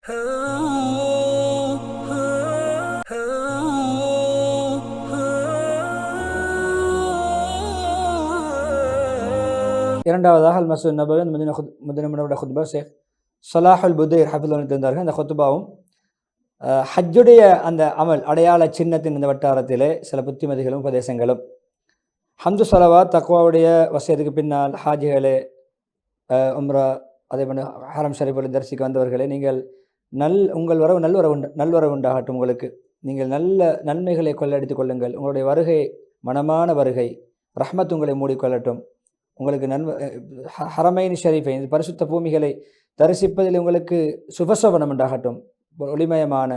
இரண்டாவதாக அல் மஸ்ஜித் நபவி மதீனாவுடைய குத்பா ஷேக் ஸலாஹுல் புதைர் ஹஃபிதுல்லாஹ் இருந்தார்கள். அந்த குத்பாவும் ஹஜ்ஜுடைய அந்த அமல் அடையாள சின்னத்தின் இந்த வட்டாரத்திலே சில புத்திமதிகளும் உபதேசங்களும். ஹம்து ஸலவாத் தக்வாவுடைய வசியத்துக்கு பின்னால் ஹாஜிகளே, உம்ரா அதே போன்று ஹரம் ஷரீஃபுல் தரிசிக்க வந்தவர்களே, நீங்கள் உங்கள் வரவு நல்வரவு உண்டாகட்டும். உங்களுக்கு நீங்கள் நல்ல நன்மைகளை கொள்ளடித்துக் கொள்ளுங்கள். உங்களுடைய வருகை மனமான வருகை, ரஹ்மத் உங்களை மூடிக்கொள்ளட்டும். உங்களுக்கு ஹரமைன் ஷரீஃபை பரிசுத்த பூமிகளை தரிசிப்பதில் உங்களுக்கு சுபசோபனம் உண்டாகட்டும். ஒளிமயமான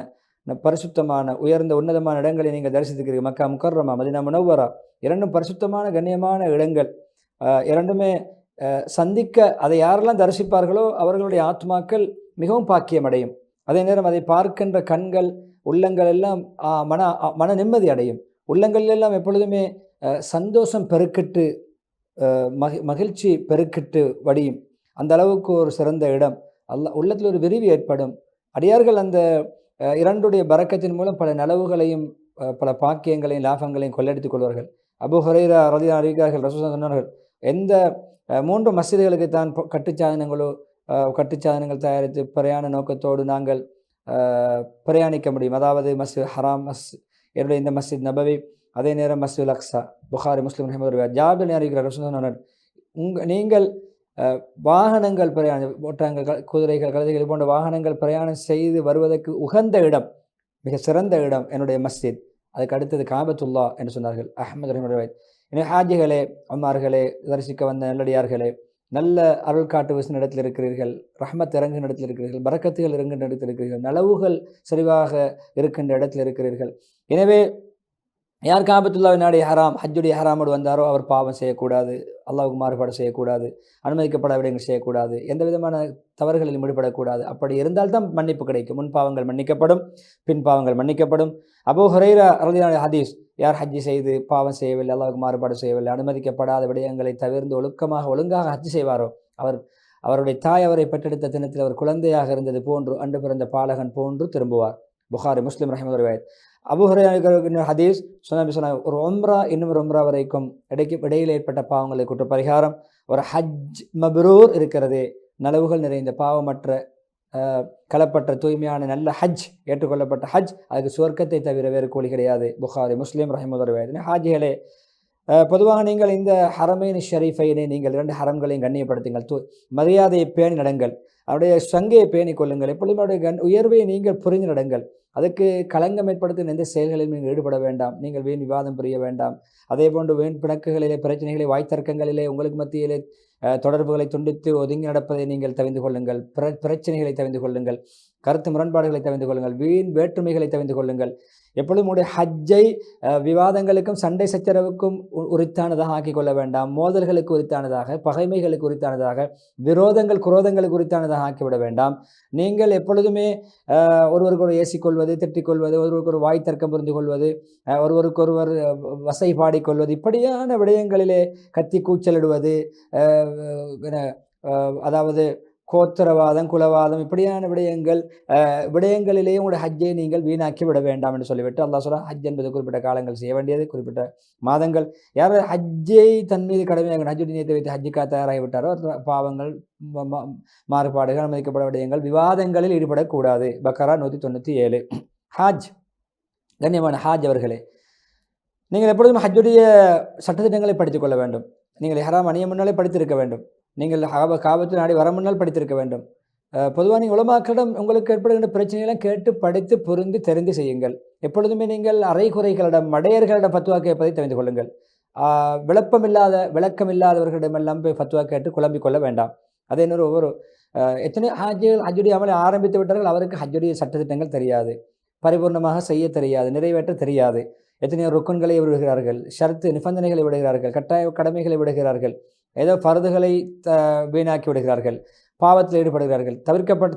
பரிசுத்தமான உயர்ந்த உன்னதமான இடங்களை நீங்கள் தரிசித்துக்கிறீர்கள். மக்கா முக்கர்ரமா, மதீனா முனவ்வரா, இரண்டும் பரிசுத்தமான கண்ணியமான இடங்கள். இரண்டுமே சந்திக்க அதை யாரெல்லாம் தரிசிப்பார்களோ அவர்களுடைய ஆத்மாக்கள் மிகவும் பாக்கியம் அடையும். அதே நேரம் அதை பார்க்கின்ற கண்கள், உள்ளங்கள் எல்லாம் மன நிம்மதி அடையும். உள்ளங்கள் எல்லாம் எப்பொழுதுமே சந்தோஷம் பெருக்கிட்டு மகிழ்ச்சி பெருக்கிட்டு வடியும். அந்த அளவுக்கு ஒரு சிறந்த இடம். உள்ளத்தில் ஒரு விரிவு ஏற்படும். அடியார்கள் அந்த இரண்டுடைய பரக்கத்தின் மூலம் பல நலவுகளையும் பல பாக்கியங்களையும் லாபங்களையும் கொள்ளடித்துக் கொள்வார்கள். அபூ ஹுரைரா ரலியல்லாஹு அறிவிக்கிறார்கள், ரசூலுல்லாஹ் சொன்னார்கள், எந்த 3 மஸ்ஜிதுகளுக்கு தான் கட்டுச்சாதனங்கள் தயாரித்து பிரயாண நோக்கத்தோடு நாங்கள் பிரயாணிக்க முடியும். அதாவது மஸ்ஜித் ஹராம், என்னுடைய இந்த மஸ்ஜித் நபவி, அதே நேரம் மஸ்ஜிதுல் அக்ஸா. புகாரி முஸ்லிம் ரஹ்மத்துல்லாஹி ஜாபிர் அறிவிக்கிறார், ரசூலுல்லாஹ் சொன்னார்கள், நீங்கள் வாகனங்கள் பிரயாணம், ஒட்டகங்கள், குதிரைகள், கழுதைகள் போன்ற வாகனங்கள் பிரயாணம் செய்து வருவதற்கு உகந்த இடம், மிக சிறந்த இடம் என்னுடைய மஸ்ஜித். அதுக்கு அடுத்தது காபத்துல்லா என்று சொன்னார்கள் அஹ்மது ரஹ்மத்துல்லாஹி. எனவே ஹாஜிகளே, அம்மார்களே, தரிசிக்க வந்த நல்லடியார்களே, நல்ல அருள் காட்டு வீசின இடத்தில் இருக்கிறீர்கள், ரஹ்மத் இறங்குகின்ற இடத்தில் இருக்கிறீர்கள், பரக்கத்துகள் இறங்குகின்ற இடத்தில் இருக்கிறீர்கள், நலவுகள் சரிவாக இருக்கின்ற இடத்தில் இருக்கிறீர்கள். எனவே யார் காபத்துல்லாஹ் நாடி ஹராம், ஹஜ்ஜுடைய ஹராமோடு வந்தாரோ அவர் பாவம் செய்யக்கூடாது, அல்லாஹ்வுக்கு மாறுபாடு செய்யக்கூடாது, அனுமதிக்கப்பட விடயங்கள் செய்யக்கூடாது, எந்த விதமான தவறுகளில் ஈடுபடக்கூடாது. அப்படி இருந்தால்தான் மன்னிப்பு கிடைக்கும். முன் பாவங்கள் மன்னிக்கப்படும், பின் பாவங்கள் மன்னிக்கப்படும். அபூ ஹுரைரா ரலியல்லாஹு ஹதீஸ், யார் ஹஜ்ஜி செய்து பாவம் செய்யவில்லை, அல்லாஹ்வுக்கு மாறுபாடு செய்யவில்லை, அனுமதிக்கப்படாத விடயங்களை தவிர்த்து ஒழுங்காக ஹஜ்ஜி செய்வாரோ அவருடைய தாய் அவரை பெற்றெடுத்த தினத்தில் அவர் குழந்தையாக இருந்தது போன்று, அன்று பிறந்த பாலகன் போன்று திரும்புவார். புகாரி முஸ்லிம் ரஹ்மத்துல்லாஹி. அபூ ஹுரைரா ஹதீஸ் சொன்ன ஒரு உம்ரா இன்னும் ஒரு உம்ரா வரைக்கும் இடையில் ஏற்பட்ட பாவங்களை குற்ற பரிகாரம், ஒரு ஹஜ் மப்ரூர் இருக்கிறது, நலவுகள் நிறைந்த பாவமற்ற களப்பற்ற தூய்மையான நல்ல ஹஜ், ஏற்றுக்கொள்ளப்பட்ட ஹஜ், அதுக்கு சுவர்க்கத்தை தவிர வேறு கூலி கிடையாது. புகாரி முஸ்லிம் ரஹ்மத்துல்லாஹி. ஹாஜிகளே, பொதுவாக நீங்கள் இந்த ஹரமைன் ஷரீஃபைனை நீங்கள் 2 ஹரம்களையும் கண்ணியப்படுத்துங்கள், மரியாதையை பேணி நடங்கள், அவருடைய சங்கையை பேணி கொள்ளுங்கள், எப்பொழுதுமே அவருடைய உயர்வை நீங்கள் புரிந்து நடங்கள். அதுக்கு களங்கம் ஏற்படுத்தும் எந்த செயல்களிலும் நீங்கள் ஈடுபட வேண்டாம். நீங்கள் வீண் விவாதம் புரிய வேண்டாம். அதே போன்று வீண் பிணக்குகளிலே, பிரச்சனைகளை, வாய்த்தர்க்கங்களிலே, உங்களுக்கு மத்தியிலே தொடர்புகளை துண்டித்து ஒதுங்கி நடப்பதை நீங்கள் தவிர்த்து கொள்ளுங்கள். பிரச்சனைகளை தவிர்த்து கொள்ளுங்கள், கருத்து முரண்பாடுகளை தவிர்த்து கொள்ளுங்கள், வீண் வேற்றுமைகளை தவிர்த்து கொள்ளுங்கள். எப்பொழுதும் உடைய ஹஜ்ஜை விவாதங்களுக்கும் சண்டை சச்சரவுக்கும் உரித்தானதாக ஆக்கிக் கொள்ள வேண்டாம். மோதல்களுக்கு உரித்தானதாக, பகைமைகளுக்கு உரித்தானதாக, விரோதங்கள் குரோதங்களுக்கு உரித்தானதாக ஆக்கிவிட வேண்டாம். நீங்கள் எப்பொழுதுமே ஒருவருக்கொரு ஏசிக்கொள்வது, திட்டிக்கொள்வது, ஒருவருக்கு ஒரு வாய் தர்க்கம் புரிந்து கொள்வது, ஒருவருக்கொருவர் வசை பாடிக்கொள்வது, இப்படியான விடயங்களிலே கத்தி கூச்சலிடுவது, அதாவது கோத்திரவாதம், குலவாதம், இப்படியான விடயங்களிலேயே உங்களுடைய ஹஜ்ஜை நீங்கள் வீணாக்கி விட வேண்டாம் என்று சொல்லிவிட்டு அல்லாஹ் சொல்றான், ஹஜ் என்பது குறிப்பிட்ட காலங்கள் செய்ய வேண்டியது, குறிப்பிட்ட மாதங்கள். யார் ஹஜ்ஜை தன் மீது கடமையாக ஹஜ்ஜுடைய நியத்தை வைத்து ஹஜ்ஜுக்காக தயாராகிவிட்டாரோ பாவங்கள், மாறுபாடுகள், அனுமதிக்கப்பட விடயங்கள், விவாதங்களில் ஈடுபடக்கூடாது. பக்கரா 197. ஹஜ், கண்ணியமான ஹாஜ் அவர்களே, நீங்கள் எப்பொழுதும் ஹஜ்ஜுடைய சட்டத்திட்டங்களை படித்துக் கொள்ள வேண்டும். நீங்கள் ஹராம் அணிய முன்னாலே படித்திருக்க வேண்டும். நீங்கள் காபத்து நாடி வர முன்னால் படித்திருக்க வேண்டும். பொதுவாக நீங்கள் உலமாக்களிடம் உங்களுக்கு ஏற்படுகின்ற பிரச்சனைகளாம் கேட்டு படித்து புரிந்து தெரிந்து செய்யுங்கள். எப்பொழுதுமே நீங்கள் அரைகுறைகளிடம், மடையர்களிடம் ஃபத்வா கேட்பதை தெரிந்து கொள்ளுங்கள். விளக்கமில்லாதவர்களிடமெல்லாம் போய் ஃபத்வா கேட்டு குழம்பிக் கொள்ள வேண்டாம். அதே இன்னொரு எத்தனையோ ஹஜ்ஜுடைய அமலை ஆரம்பித்து விட்டார்கள், அவருக்கு ஹஜ்ஜுடைய சட்டத்திட்டங்கள் தெரியாது, பரிபூர்ணமாக செய்ய தெரியாது, நிறைவேற்ற தெரியாது. எத்தனையோ ருக்குன்களை விடுகிறார்கள், ஷர்த்து நிபந்தனைகளை விடுகிறார்கள், கட்டாய கடமைகளை விடுகிறார்கள், ஏதோ பருதுகளை வீணாக்கி விடுகிறார்கள், பாவத்தில் ஈடுபடுகிறார்கள்,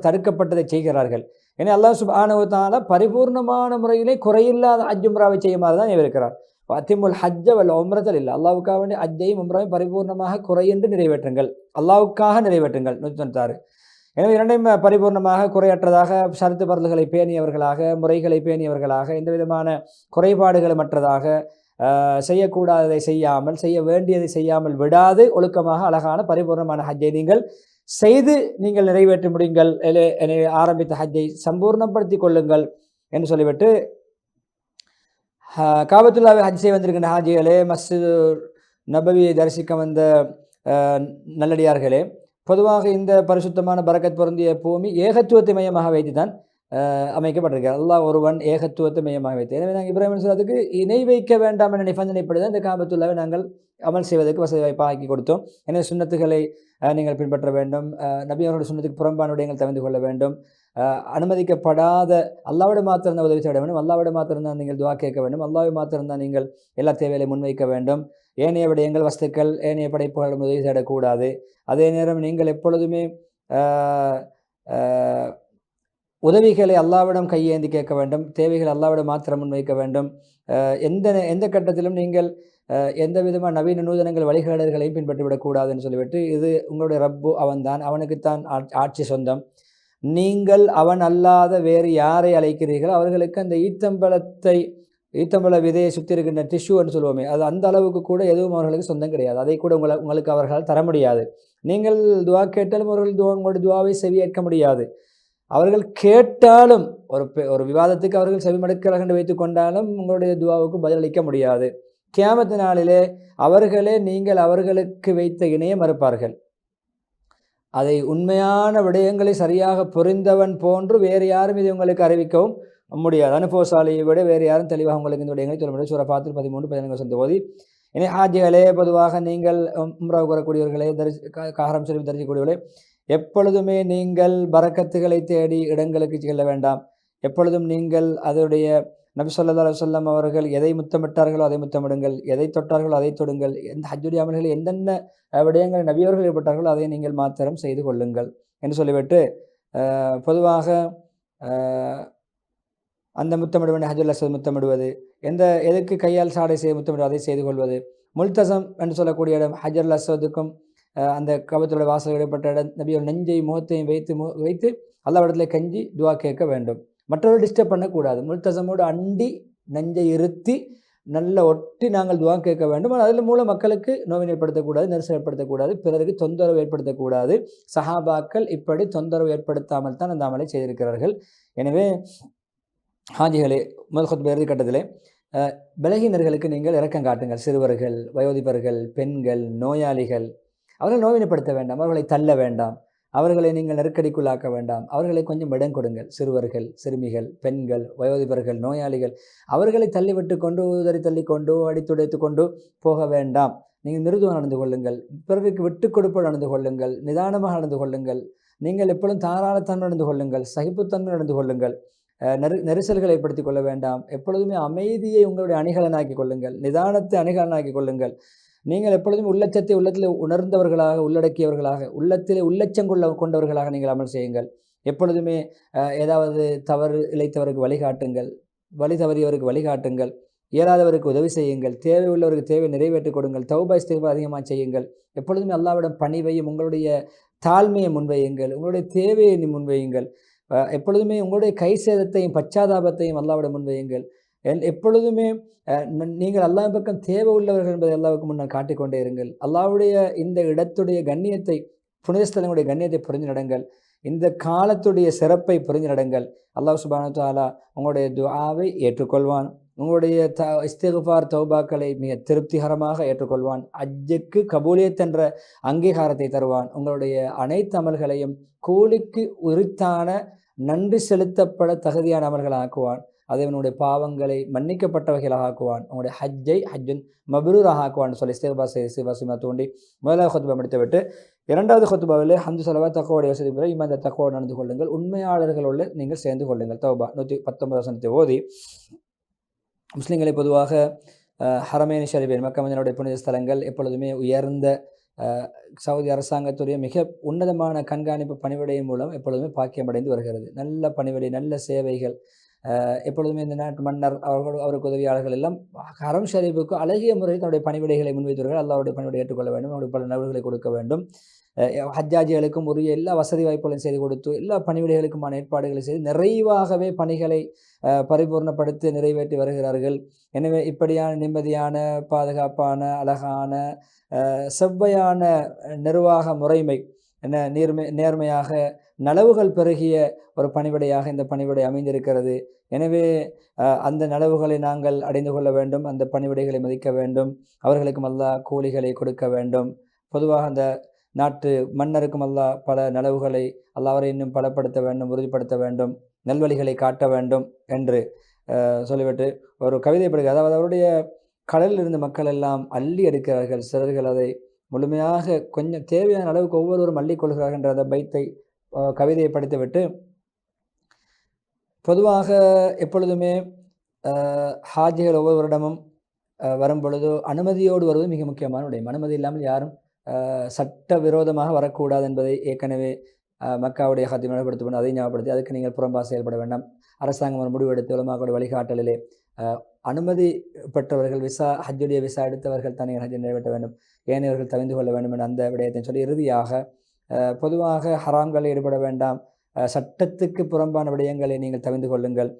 தடுக்கப்பட்டதை செய்கிறார்கள். ஏன்னா அல்லாஹ் சுப்ஹானஹு வ தஆலா பரிபூர்ணமான முறையிலே குறையில்லாத ஹஜ் உம்ராவை செய்யுமாறு தான் இருக்கிறார். அத்திமுல் ஹஜ்ஜ வல் உம்ரத லில்லாஹ், அல்லாஹ்வுக்காக வேண்டிய ஹஜ்ஜையும் உம்ராவையும் பரிபூர்ணமாக குறையின்றி நிறைவேற்றுங்கள், அல்லாஹ்வுக்காக நிறைவேற்றுங்கள். 196. எனவே இரண்டையும் பரிபூர்ணமாக குறையற்றதாக ஷரத்து பரல்களை பேணியவர்களாக, முறைகளை பேணியவர்களாக, எந்த விதமான குறைபாடுகளும் மற்றதாக, செய்யக்கூடாததை செய்யாமல், செய்ய வேண்டியதை செய்யாமல் விடாது ஒழுக்கமாக அழகான பரிபூர்ணமான ஹஜ்ஜை நீங்கள் செய்து நீங்கள் நிறைவேற்ற முடியுங்கள். எனவே ஆரம்பித்த ஹஜ்ஜை சம்பூர்ணப்படுத்தி கொள்ளுங்கள் என்று சொல்லிவிட்டு, காபத்துல்லாவை ஹஜ் செய்ய வந்திருக்கின்ற ஹாஜிகளே, மஸ்ஜித் நபவியை தரிசிக்க வந்த நல்லடியார்களே, பொதுவாக இந்த பரிசுத்தமான பரக்கத் பொருந்திய பூமி ஏகத்துவத்தை மையமாக வைத்து தான் அமைக்கப்பட்டிருக்கிறார். அல்லாஹ் ஒருவன் ஏகத்துவத்தை மையமாக வைத்து. எனவே நாங்கள் இப்ராஹிம் அலைஹிஸ்ஸலாத்துக்கு இணை வைக்க வேண்டாம் என்ற நிபந்தனைப்படி தான் இந்த காபத்துல்லாவை நாங்கள் அமல் செய்வதற்கு வசதி வாய்ப்பாக ஆக்கி கொடுத்தோம். எனவே சுன்னத்துகளை நீங்கள் பின்பற்ற வேண்டும். நபி அவர்களுடைய சுன்னத்துக்கு புறம்பான விடயங்கள் தவிர்த்து கொள்ள வேண்டும். அனுமதிக்கப்படாத அல்லாஹ்விட மாத்திரம் உதவி தேட வேண்டும். அல்லாஹ்விட மாத்திரம் தான் நீங்கள் துஆ கேட்க வேண்டும். அல்லாஹ்வை மாத்திரம் தான் நீங்கள் எல்லா தேவைகளை முன்வைக்க வேண்டும். ஏனைய விடயங்கள், வஸ்துக்கள், ஏனைய படைப்புகளிடம் உதவி தேடக்கூடாது. அதே நேரம் நீங்கள் எப்பொழுதுமே உதவிகளை அல்லாஹ்விடம் கையேந்தி கேட்க வேண்டும். தேவைகள் அல்லாஹ்விடம் மாத்திரம் முன்வைக்க வேண்டும். எந்த கட்டத்திலும் நீங்கள் எந்த விதமான நவீன நூதனங்கள் வழிகாடல்களையும் பின்பற்றிவிடக்கூடாதுன்னு சொல்லிவிட்டு, இது உங்களுடைய ரப்பு அவன்தான், அவனுக்குத்தான் ஆட்சி சொந்தம். நீங்கள் அவன் அல்லாத வேறு யாரை அழைக்கிறீர்களோ அவர்களுக்கு அந்த ஈத்தம்பழ விதையை சுற்றி இருக்கின்ற டிஷ்யூன்னு சொல்லுவோமே, அது அந்த அளவுக்கு கூட எதுவும் அவர்களுக்கு சொந்தம் கிடையாது. அதை கூட உங்களுக்கு அவர்களால் தர முடியாது. நீங்கள் துவா கேட்டாலும் அவர்கள் உங்களுடைய துவாவை செவியேற்க முடியாது. அவர்கள் கேட்டாலும் ஒரு விவாதத்துக்கு அவர்கள் செவிமடுக்கிறார்கள் என்று வைத்து கொண்டாலும் உங்களுடைய துவாவுக்கு பதிலளிக்க முடியாது. கியாமத்து நாளிலே அவர்களே நீங்கள் அவர்களுக்கு வைத்த இணையை மறுப்பார்கள். அதை உண்மையான விடயங்களை சரியாக புரிந்தவன் போன்று வேறு யாரும் இதை உங்களுக்கு அறிவிக்கவும் முடியாது. அனுபவசாலியை விட வேறு யாரும் தெளிவாக உங்களுக்கு இந்த விடயங்களை சொல்ல முடியாது. சூரா ஃபாத்திர் 13-14 சொந்த போதி. இனி ஹாஜிகளே, பொதுவாக நீங்கள் உம்ராவுக்கு வரக்கூடியவர்களே, ஹரம் ஷரீஃப் தரிசிக்கக்கூடியவர்களே, எப்பொழுதுமே நீங்கள் பரக்கத்துகளை தேடி இடங்களுக்கு செல்ல வேண்டாம். எப்பொழுதும் நீங்கள் அதனுடைய நபி ஸல்லல்லாஹு அலைஹி வஸல்லம் அவர்கள் எதை முத்தமிட்டார்களோ அதை முத்தமிடுங்கள், எதை தொட்டார்களோ அதை தொடுங்கள். எந்த ஹஜ்ஜுடைய அமல்கள் எந்தெந்த விடயங்கள் நபியவர்கள் ஏற்பட்டார்களோ அதை நீங்கள் மாத்திரம் செய்து கொள்ளுங்கள் என்று சொல்லிவிட்டு, பொதுவாக அந்த முத்தமிடுவனை ஹஜ்ஜுல் அஸ்வத் முத்தமிடுவது, எதற்கு கையால் சாடை செய்ய முத்தமிடுவது அதை செய்து கொள்வது, முல்தசம் என்று சொல்லக்கூடிய இடம் ஹஜ்ஜுல் அஸ்வதுக்கும் அந்த கபத்துடைய வாசல் இடைப்பட்ட இடம், நபியோட நெஞ்சை முகத்தையும் வைத்து அல்லாஹ்விடத்தில் கஞ்சி துவா கேட்க வேண்டும். மற்றவர்கள் டிஸ்டர்ப் பண்ணக்கூடாது. முல்தசமோடு அண்டி நெஞ்சை இருத்தி நல்ல ஒட்டி நாங்கள் துவா கேட்க வேண்டும். அதில் மூலம் மக்களுக்கு நோவினை ஏற்படுத்தக்கூடாது, நெரிசல் ஏற்படுத்தக்கூடாது, பிறருக்கு தொந்தரவு ஏற்படுத்தக்கூடாது. சஹாபாக்கள் இப்படி தொந்தரவு ஏற்படுத்தாமல் தான் அந்த அமலை செய்திருக்கிறார்கள். எனவே ஹாஜிகளே, முதல் குத்பா இறுதி கட்டத்திலே பலகீனர்களுக்கு நீங்கள் இரக்கம் காட்டுங்கள். சிறுவர்கள், வயோதிபர்கள், பெண்கள், நோயாளிகள், அவர்கள் நோவினைப்படுத்த வேண்டாம், அவர்களை தள்ள வேண்டாம், அவர்களை நீங்கள் நெருக்கடிக்குள்ளாக்க வேண்டாம். அவர்களை கொஞ்சம் இடம் கொடுங்கள். சிறுவர்கள், சிறுமிகள், பெண்கள், வயோதிபர்கள், நோயாளிகள், அவர்களை தள்ளிவிட்டு கொண்டு உதறி தள்ளி கொண்டு அடித்துடைத்து கொண்டு போக வேண்டாம். நீங்கள் மிருதுவாக நடந்து கொள்ளுங்கள். பிறருக்கு விட்டு கொடுப்பு நடந்து கொள்ளுங்கள். நிதானமாக நடந்து கொள்ளுங்கள். நீங்கள் எப்பொழுதும் தாராளத்தன்மை நடந்து கொள்ளுங்கள். சகிப்புத்தன்மை நடந்து கொள்ளுங்கள். நெரிசல்களை ஏற்படுத்திக் கொள்ள வேண்டாம். எப்பொழுதுமே அமைதியை உங்களுடைய அணிகலனாக்கி கொள்ளுங்கள். நிதானத்தை அணிகலனாக்கி கொள்ளுங்கள். நீங்கள் எப்பொழுதுமே உள்ளச்சத்தை உள்ளத்தில் உணர்ந்தவர்களாக, உள்ளடக்கியவர்களாக, உள்ளத்திலே உள்ளச்சம் கொண்டவர்களாக நீங்கள் அமல் செய்யுங்கள். எப்பொழுதுமே ஏதாவது தவறு இழைத்தவருக்கு வழிகாட்டுங்கள், வழி தவறியவருக்கு வழிகாட்டுங்கள், இயலாதவருக்கு உதவி செய்யுங்கள், தேவை உள்ளவருக்கு தேவை நிறைவேற்றிக் கொடுங்கள், தௌபா இஸ்திக்பார் அதிகமாக செய்யுங்கள். எப்பொழுதுமே அல்லாஹ்விடம் பணிவையும் உங்களுடைய தாழ்மையை முன்வையுங்கள், உங்களுடைய தேவையை முன்வையுங்கள். எப்பொழுதுமே உங்களுடைய கை சேதத்தையும் பச்சாதாபத்தையும் அல்லாஹ்விடம் முன்வையுங்கள். எப்பொழுதுமே நீங்கள் அல்லாஹ் பக்கம் தேவை உள்ளவர்கள் என்பதை அல்லாஹ்வுக்கு முன்னால் காட்டிக்கொண்டே இருங்கள். அல்லாஹ்வுடைய இந்த இடத்துடைய கண்ணியத்தை, புனித ஸ்தலங்களுடைய கண்ணியத்தை புரிந்து நடங்கள். இந்த காலத்துடைய சிறப்பை புரிந்து நடங்கள். அல்லாஹ் சுப்ஹானஹு வ தஆலா உங்களுடைய துஆவை ஏற்றுக்கொள்வான். உங்களுடைய இஸ்திக்ஃபார் தௌபாக்களை மிக திருப்திகரமாக ஏற்றுக்கொள்வான். ஹஜ்ஜுக்கு கபூலியத் என்ற அங்கீகாரத்தை தருவான். உங்களுடைய அனைத்து அமல்களையும் கூலிக்கு உரித்தான நன்றி செலுத்தப்பட தகுதியான அமல்களை ஆக்குவான். அதனுடைய பாவங்களை மன்னிக்கப்பட்டவைகளாக ஆக்குவான். உங்களுடைய ஹஜ்ஜுன் மப்ரூராக ஆக்குவான் சொல்லி இஸ்திக்ஃபார் தூண்டி முதலாவது குத்பா முடித்துவிட்டு, இரண்டாவது குத்பாவில் ஹம்து ஸலவாத் தக்வாவுடைய வசதி பிறகு இந்த தக்வாவோடு நடந்து கொள்ளுங்கள். உண்மையாளர்களோடு நீங்கள் சேர்ந்து கொள்ளுங்கள். தௌபா 119 ஓதி முஸ்லீம்களை பொதுவாக ஹரமேனி ஷரீஃபைன் மக்கா மதீனாவுடைய புனித ஸ்தலங்கள் எப்பொழுதுமே உயர்ந்த சவுதி அரசாங்கத்துடைய மிக உன்னதமான கண்காணிப்பு பணிவிடையின் மூலம் எப்பொழுதுமே பாக்கியமடைந்து வருகிறது. நல்ல பணிவிடை, நல்ல சேவைகள். எப்பொழுதுமே இந்த நாட்டு மன்னர் அவருக்கு உதவியாளர்கள் எல்லாம் ஹரம் ஷரீஃபுக்கு அழகிய முறையில் தன்னுடைய பணிவிடைகளை முன்வைத்தவர்கள். அல்லாஹ்வுடைய பணிவிடை ஏற்றுக்கொள்ள வேண்டும், அவருடைய பல நபர்களை கொடுக்க வேண்டும். ஹஜ்ஜாஜிகளுக்கும் உரிய எல்லா வசதி வாய்ப்புகளையும் செய்து கொடுத்து எல்லா பணிவிடைகளுக்குமான ஏற்பாடுகளை செய்து நிறைவாகவே பணிகளை பரிபூர்ணப்படுத்தி நிறைவேற்றி வருகிறார்கள். எனவே இப்படியான நிம்மதியான, பாதுகாப்பான, அழகான, செவ்வையான நிர்வாக முறைமை, நேர்மையாக நலவுகள் பெருகிய ஒரு பணிவிடையாக இந்த பணிவிடை அமைந்திருக்கிறது. எனவே அந்த நலவுகளை நாங்கள் அடைந்து கொள்ள வேண்டும், அந்த பணிவிடைகளை மதிக்க வேண்டும், அவர்களுக்கும் அல்லாஹ் கூலிகளை கொடுக்க வேண்டும். பொதுவாக அந்த நாட்டு மன்னருக்கும் அல்லாஹ் பல நலவுகளை அல்லாஹ்வை இன்னும் பலப்படுத்த வேண்டும், உறுதிப்படுத்த வேண்டும், நல்வழிகளை காட்ட வேண்டும் என்று சொல்லிவிட்டு ஒரு கவிதை படுகிறது. அதாவது அவருடைய கடலில் இருந்து மக்கள் எல்லாம் அள்ளி எடுக்கிறார்கள், சிலர்கள் அதை முழுமையாக கொஞ்சம் தேவையான அளவுக்கு ஒவ்வொருவரும் அள்ளி கொள்கிறார்கள் என்ற அந்த பைத்தை கவிதையை படித்துவிட்டு, பொதுவாக எப்பொழுதுமே ஹாஜிகள் ஒவ்வொரு வருடமும் வரும் பொழுதோ அனுமதியோடு வருவது மிக முக்கியமான விடயம். அனுமதி இல்லாமல் யாரும் சட்ட விரோதமாக வரக்கூடாது என்பதை ஏற்கனவே மக்காவுடைய ஹத்தீம் நடைபடுத்தப்படும், அதை ஞாபகப்படுத்தி அதுக்கு நீங்கள் புறம்பாக செயல்பட வேண்டாம். அரசாங்கம் ஒரு முடிவெடுத்து உலமாக்களுடைய வழிகாட்டலிலே அனுமதி பெற்றவர்கள், ஹஜ்ஜுடைய விசா எடுத்தவர்கள் தனியார் ஹஜ்ஜை நிறைவேற்ற வேண்டும், ஏனையவர்கள் தவிர்த்து கொள்ள வேண்டும் என்ற அந்த விடயத்தை சொல்லி இறுதியாக பொதுவாக ஹராம்களில் ஈடுபட வேண்டாம், சட்டத்துக்கு புறம்பான விடயங்களை நீங்கள் தவிர்த்து கொள்ளுங்கள்,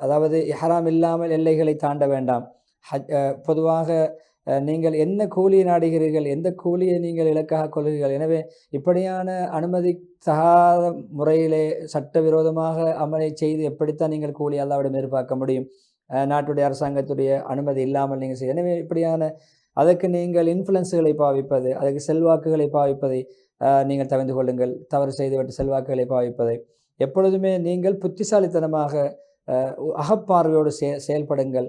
அதாவது ஹராம் இல்லாமல் எல்லைகளை தாண்ட வேண்டாம். பொதுவாக நீங்கள் என்ன கூலியை நாடுகிறீர்கள், எந்த கூலியை நீங்கள் இலக்காக கொள்கிறீர்கள். எனவே இப்படியான அனுமதி தகாத முறையிலே சட்டவிரோதமாக அமலை செய்து எப்படித்தான் நீங்கள் கூலி அல்லாவிடம் எதிர்பார்க்க முடியும்? நாட்டுடைய அரசாங்கத்துடைய அனுமதி இல்லாமல் நீங்கள் செய்ய. எனவே இப்படியான அதற்கு நீங்கள் இன்ஃப்ளூயன்ஸுகளை பாவிப்பது, அதுக்கு செல்வாக்குகளை பாவிப்பதை நீங்கள் தவிர்த்து கொள்ளுங்கள். தவறு செய்துவிட்டு செல்வாக்குகளை பாவிப்பதை எப்பொழுதுமே நீங்கள் புத்திசாலித்தனமாக அகப்பார்வையோடு செயல்படுங்கள்.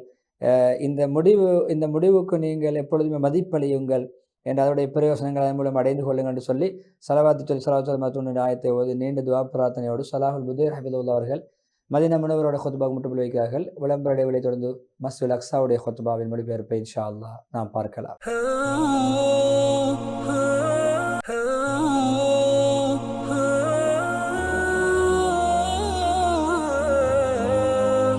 இந்த முடிவுக்கு நீங்கள் எப்பொழுதுமே மதிப்பளியுங்கள் என்ற அதனுடைய பிரயோசனங்கள் அதன் மூலம் அடைந்து கொள்ளுங்கள் என்று சொல்லி சலவாத்து ஆயத்தை ஓதி நீண்ட துவா பிரார்த்தனையோடு சலாஹுல் புதீர் ஹபிதுல்லா அவர்கள் மதீனா முனவரோட ஹுத்பாவுக்கு முற்றுப்புள்ளி வைக்கிறார்கள். விளம்பர இடைவெளி தொடர்ந்து மஸ்ஜிதுல் அக்ஸாவுடைய ஹுத்பாவின் மொழிபெயர்ப்பை இன்ஷா அல்லாஹ் நாம் பார்க்கலாம்.